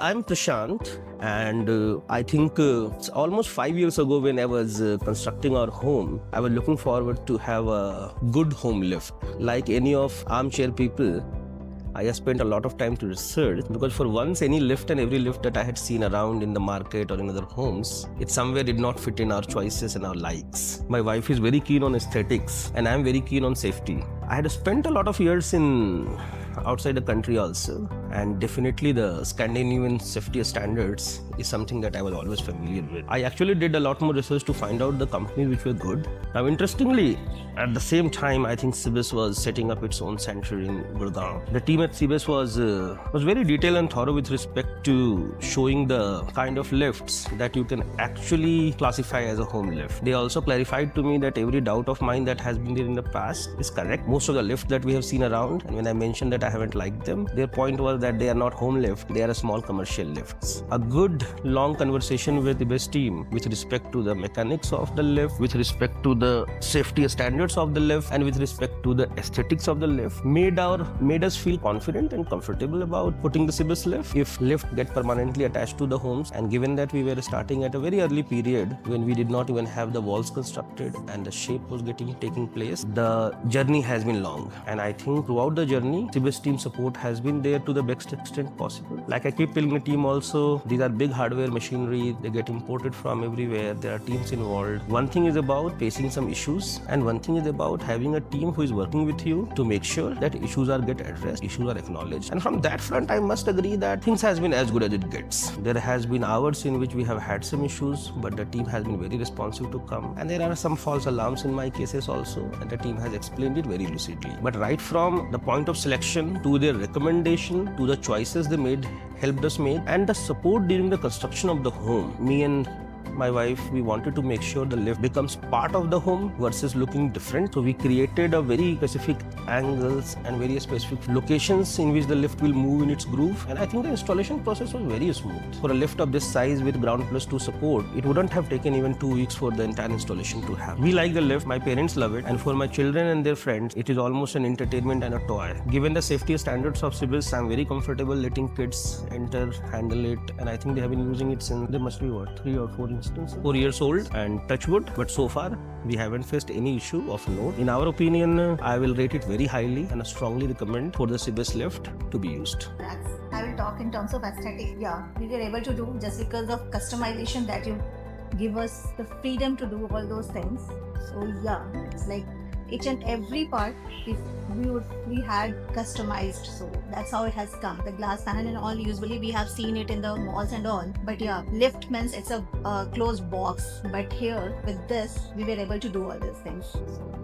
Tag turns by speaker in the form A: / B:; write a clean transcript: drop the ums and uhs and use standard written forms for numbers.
A: I'm Prashant, and I think it's almost 5 years ago when I was constructing our home, I was looking forward to have a good home lift. Like any of armchair people, I have spent a lot of time to research because for once any lift and every lift that I had seen around in the market or in other homes, it somewhere did not fit in our choices and our likes. My wife is very keen on aesthetics and I'm very keen on safety. I had spent a lot of years in outside the country also, and definitely the Scandinavian safety standards is something that I was always familiar with. I actually did a lot more research to find out the companies which were good. Now interestingly, at the same time, I think Cibes was setting up its own center in Gurgaon. The team at Cibes was very detailed and thorough with respect to showing the kind of lifts that you can actually classify as a home lift. They also clarified to me that every doubt of mine that has been there in the past is correct. Most of the lifts that we have seen around, and when I mentioned that I haven't liked them, their point was that they are not home lift, they are a small commercial lifts. A good long conversation with the best team with respect to the mechanics of the lift, with respect to the safety standards of the lift, and with respect to the aesthetics of the lift made us feel confident and comfortable about putting the Cibes lift. If lift get permanently attached to the homes, and given that we were starting at a very early period when we did not even have the walls constructed and the shape was taking place, the journey has been long, and I think throughout the journey Cibes team support has been there to the best extent possible. Like I keep telling the team also, these are big hardware machinery, they get imported from everywhere, there are teams involved. One thing is about facing some issues, and one thing is about having a team who is working with you to make sure that issues are get addressed, issues are acknowledged. And from that front, I must agree that things has been as good as it gets. There has been hours in which we have had some issues, but the team has been very responsive to come. And there are some false alarms in my cases also, and the team has explained it very lucidly. But right from the point of selection to their recommendation to the choices they made, helped us make, and the support during the construction of the home, me and my wife, we wanted to make sure the lift becomes part of the home versus looking different. So we created a very specific angles and very specific locations in which the lift will move in its groove. And I think the installation process was very smooth. For a lift of this size with ground plus 2 support, it wouldn't have taken even 2 weeks for the entire installation to happen. We like the lift, my parents love it, and for my children and their friends, it is almost an entertainment and a toy. Given the safety standards of Cibes, I'm very comfortable letting kids enter, handle it, and I think they have been using it since they must be 3 or 4 instances. 4 years old, and touch wood, but so far we haven't faced any issue of note. In our opinion, I will rate it very highly and strongly recommend for the Cibes lift to be used.
B: I will talk in terms of aesthetic. Yeah, we were able to do just because of customization that you give us the freedom to do all those things. So yeah, it's like each and every part we had customized, so that's how it has come. The glass panel and all, usually we have seen it in the malls and all, but yeah, lift means it's a closed box, but here with this we were able to do all these things. So